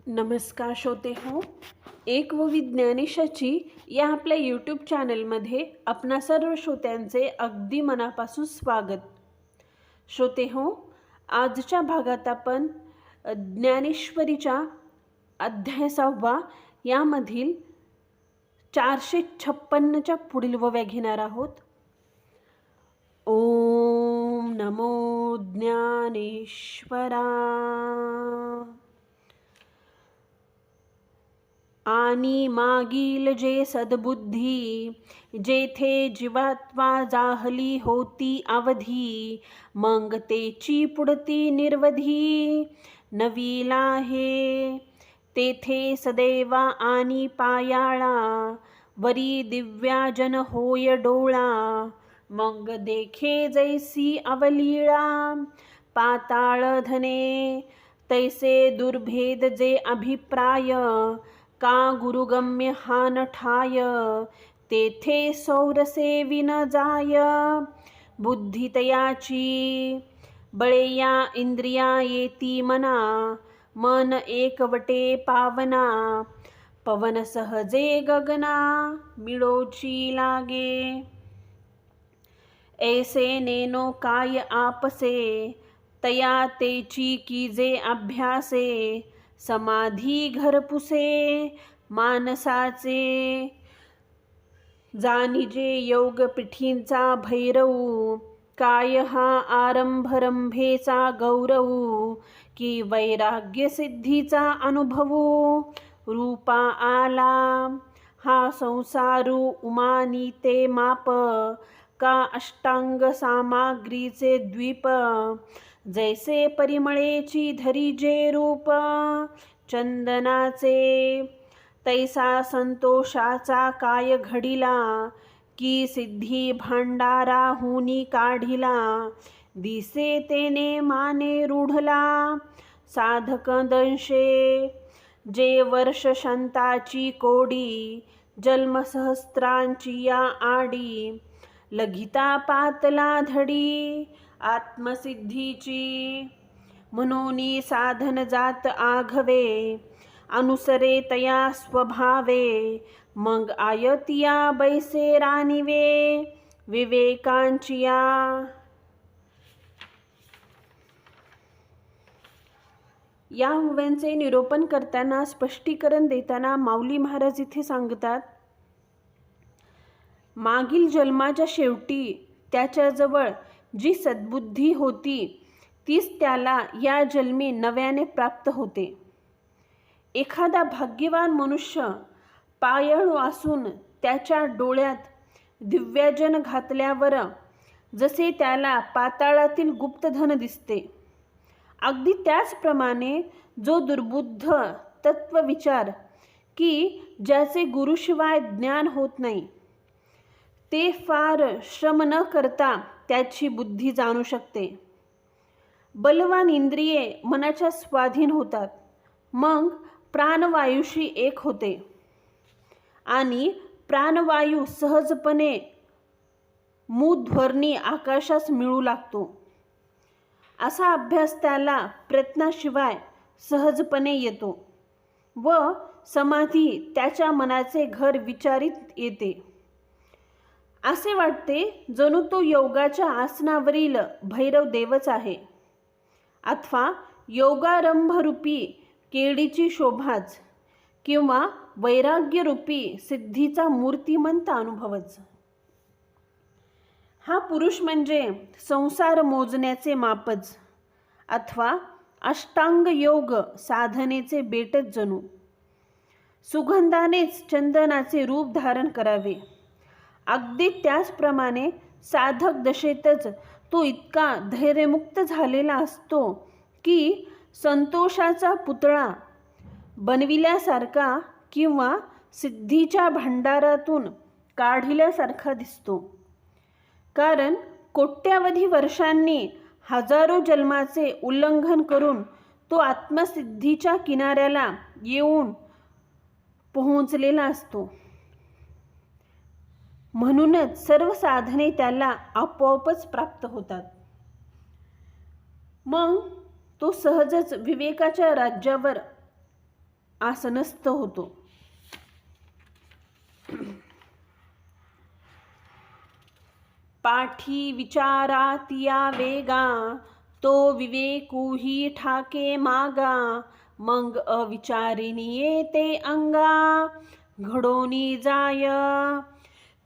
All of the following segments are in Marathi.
नमस्कार श्रोते हो. एक व विज्ञानेशाची या आपल्या यूट्यूब चॅनलमध्ये आपणा सर्व श्रोत्यांचे अगदी मनापासून स्वागत. श्रोते हो, आजच्या भागात आपण ज्ञानेश्वरीच्या अध्याय 6 यामधील 456च्या पुढील ओव्या घेणार आहोत. ओम नमो ज्ञानेश्वरा. आणि मागील जे सद्बुद्धी, जेथे जीवात्मा जाहली होती अवधी, मग तेची पुढती निर्वधी नवीला हे. तेथे सदैवा आणि पायाळा, वरी दिव्याजन होय डोळा, मग देखे जैसी अवलीळा. पाताळ धने तैसे दुर्भेद जे अभिप्राय, का गुरुगम्य हा न ठाय. तेथे सौरसे विन जाय, बुद्धी तयाची बळेया इंद्रिया येती मना. मन एकवटे पावना, पवन सहजे गगना मिळोची लागे. ऐसे नेनो काय आपसे, तया तेची कीजे अभ्यासे. समाधी घरपुसे मानसाचे, जानिजे योग पिठींचा भैरवू. काय हा आरंभरंभेचा गौरवू, की वैराग्य सिद्धीचा अनुभवू. रूपा आला हा संसारू उमानी ते माप, का अष्टांग सामाग्रीचे द्वीप. जैसे परिमळेची धरी जे रूप, चंदनाचे तैसा संतोषाचा काय घडिला. की सिद्धी भांडाराहुनी काढिला, दिसे तेने माने रूढला. साधक दंशे जे वर्ष शंताची कोडी, जन्म सहस्त्रांची या आडी. लघिता पातला धडी आत्मसिद्धीची, म्हणूनी साधन जात आघवे. अनुसरे तया स्वभावे, मग आयतिया बैसे रानिवे. विवेकांचिया या ओव्यांचे निरूपण करताना, स्पष्टीकरण देताना माऊली महाराज इथे सांगतात, मागील जन्माच्या शेवटी त्याच्याजवळ जी सद्बुद्धी होती तीच त्याला या जन्मी नव्याने प्राप्त होते. एखादा भाग्यवान मनुष्य पायाळू असून त्याच्या डोळ्यात दिव्याजन घातल्यावर जसे त्याला पाताळातील गुप्तधन दिसते, अगदी त्याचप्रमाणे जो दुर्बुद्ध तत्वविचार की ज्याचे गुरुशिवाय ज्ञान होत नाही, ते फार श्रम न करता त्याची बुद्धी जाणू शकते. बलवान इंद्रिये मनाच्या स्वाधीन होतात, मग प्राणवायूशी एक होते आणि प्राणवायू सहजपणे मूध्वर्णी आकाशास मिळू लागतो. असा अभ्यास त्याला प्रयत्नाशिवाय सहजपणे येतो व समाधी त्याच्या मनाचे घर विचारित येते. असे वाटते जणू तो योगाच्या आसनावरील भैरव देवच आहे, अथवा योगारंभरूपी केळीची शोभाच, किंवा वैराग्यरूपी सिद्धीचा मूर्तिमंत अनुभवच. हा पुरुष म्हणजे संसार मोजण्याचे मापच, अथवा अष्टांग योग साधनेचे बेटच जणू. सुगंधानेच चंदनाचे रूप धारण करावे. अगदी त्याचप्रमाणे साधक दशेतच तो इतका धैर्यमुक्त झालेला असतो की संतोषाचा पुतळा बनविल्यासारखा किंवा सिद्धीच्या भंडारातून काढिल्यासारखा दिसतो. कारण कोट्यावधी वर्षांनी हजारो जन्माचे उल्लंघन करून तो आत्मसिद्धीच्या किनाऱ्याला येऊन पोहोचलेला असतो. म्हणूनच सर्व साधने त्याला आपोआपच प्राप्त होतात. मग तो सहजच विवेकाच्या राज्यावर आसनस्थ होतो. पाठी विचारातिया वेगा, तो विवेकूही ठाके मागा. मग अविचारिणीये ते अंगा, घडोनी जाय.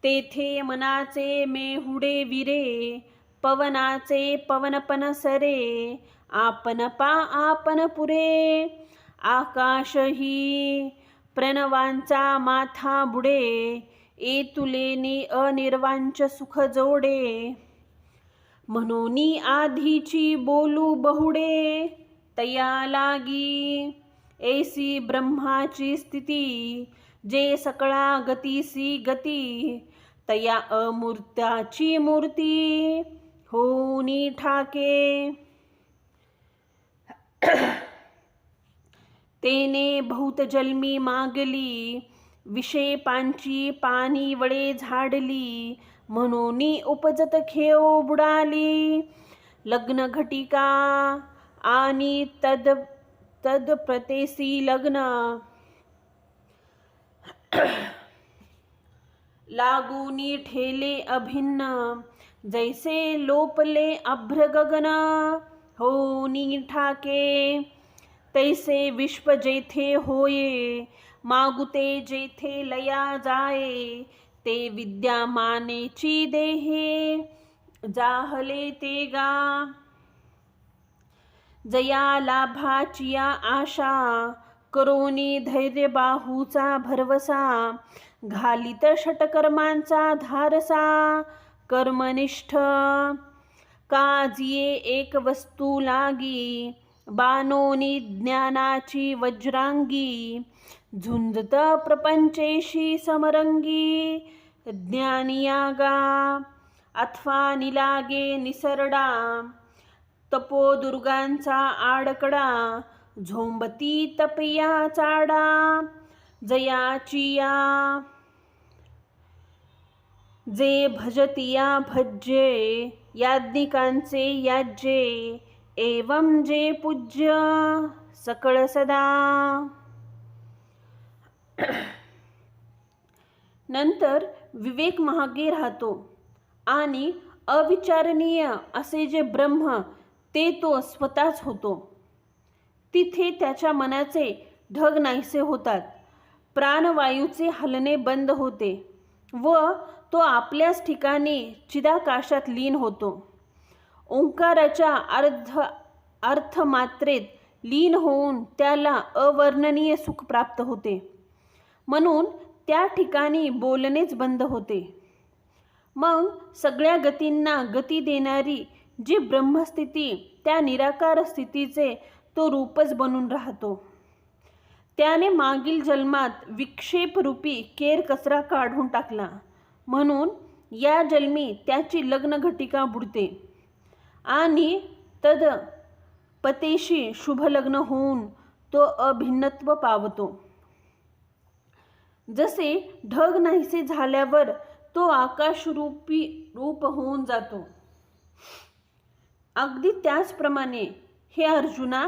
तेथे मनाचे मेहुडे विरे, पवनाचे पवनपण सरे. आपण पा आपण पुरे, आकाशही प्रणवांचा माथा बुडे. एतुलेनी अनिर्वांच सुख जोडे, म्हणूनी आधीची बोलू बहुडे. तया लागी ऐसी ब्रह्माची स्थिती, जे सकळा गतीसी गती. तया अमूर्त्याची मूर्ती, होनी ठाके. तेने बहुत जन्मी मागली, विषेपांची पाणी वळे झाडली. म्हणूनी उपजत खेळ बुडाली, लग्न घटिका आणि तद प्रतेसी लग्न. लागूनी ठेले अभिन्न, जैसे लोपले अभ्र गगन. होनी ठाके तैसे विश्व जेथे होये, मागुते जेथे लया जाये. ते विद्यमानेची देहे, जाहले ते गा. जया लाभाचिया आशा, करोनी धैर्य बाहूचा भरवसा. घालित षटकर्मांचा धारसा, कर्मनिष्ठ काजिये एक वस्तू लागी. बानोनी ज्ञानाची वज्रांगी, झुंजत प्रपंचेशी समरंगी. ज्ञानियागा अथवा निलागे निसरडा, तपोदुर्गांचा आडकडा. झोंबती तपया चाडा, जयाचिया जे भजतिया भज्ये. याज्ञिकांचे याज्ये, एवं जे पूज्य सकळ सदा. नंतर विवेक मागे राहतो आणि अविचारणीय असे जे ब्रह्म ते तो स्वतःच होतो. तिथे त्याच्या मनाचे ढग नाहीसे होतात, प्राणवायूचे हलने बंद होते व तो आपल्याच ठिकाणी चिदाकाशात लीन होतो. ओंकाराच्या अर्थमात्रेत लीन होऊन त्याला अवर्णनीय सुख प्राप्त होते. म्हणून त्या ठिकाणी बोलणेच बंद होते. मग सगळ्या गतींना गती देणारी जी ब्रह्मस्थिती, त्या निराकार स्थितीचे तो रूपच बनून राहतो. त्याने मागील जन्मात विक्षेपरूपी केर कचरा काढून टाकला, म्हणून या जन्मी त्याची लग्न घटिका बुडते आणि तद पतेशी शुभ लग्न होऊन तो अभिन्नत्व पावतो. जसे ढग नाहीसे झाल्यावर तो आकाशरूपी रूप होऊन जातो, अगदी त्याचप्रमाणे हे अर्जुना,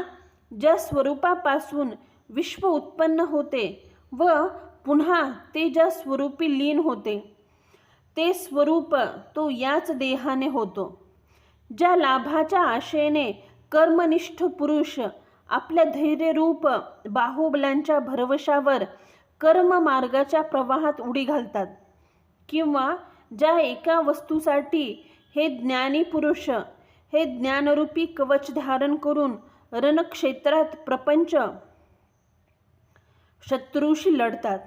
ज्या स्वरूपापासून विश्व उत्पन्न होते व पुन्हा ते ज्या स्वरूपी लीन होते, ते स्वरूप तो याच देहाने होतो. ज्या लाभाच्या आशेने कर्मनिष्ठ पुरुष आपल्या धैर्यरूप बाहुबलांच्या भरवशावर कर्म मार्गाच्या प्रवाहात उडी घालतात, किंवा ज्या एका वस्तूसाठी हे ज्ञानी पुरुष हे ज्ञानरूपी कवच धारण करून रणक्षेत्रात प्रपंच शत्रूशी लढतात,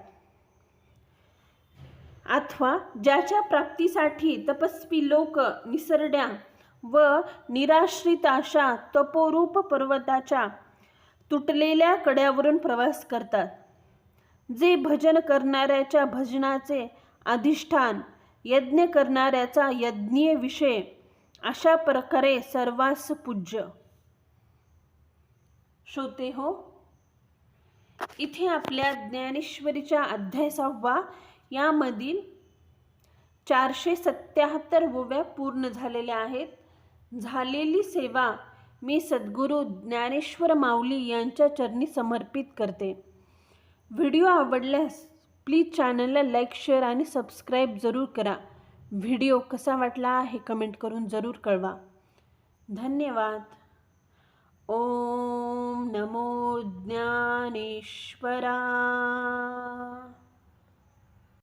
अथवा ज्याच्या प्राप्तीसाठी तपस्वी लोक निसरड्या व निराश्रिताशा तपोरूप पर्वताच्या तुटलेल्या कड्यावरून प्रवास करतात. जे भजन करणाऱ्याच्या भजनाचे अधिष्ठान, यज्ञ करणाऱ्याचा यज्ञीय विषय, अशा प्रकारे सर्वांस पूज्य. श्रोते हो, इथे आपल्या ज्ञानेश्वरीच्या अध्याय 6 यामधील 477 ओव्या पूर्ण झालेल्या आहेत. झालेली सेवा मी सद्गुरू ज्ञानेश्वर माऊली यांच्या चरणी समर्पित करते. व्हिडिओ आवडल्यास प्लीज चॅनलला लाईक, शेअर आणि सबस्क्राईब जरूर करा. व्हिडिओ कसा वाटला हे कमेंट करून जरूर कळवा. धन्यवाद. ओम नमो ज्ञानेश्वराय.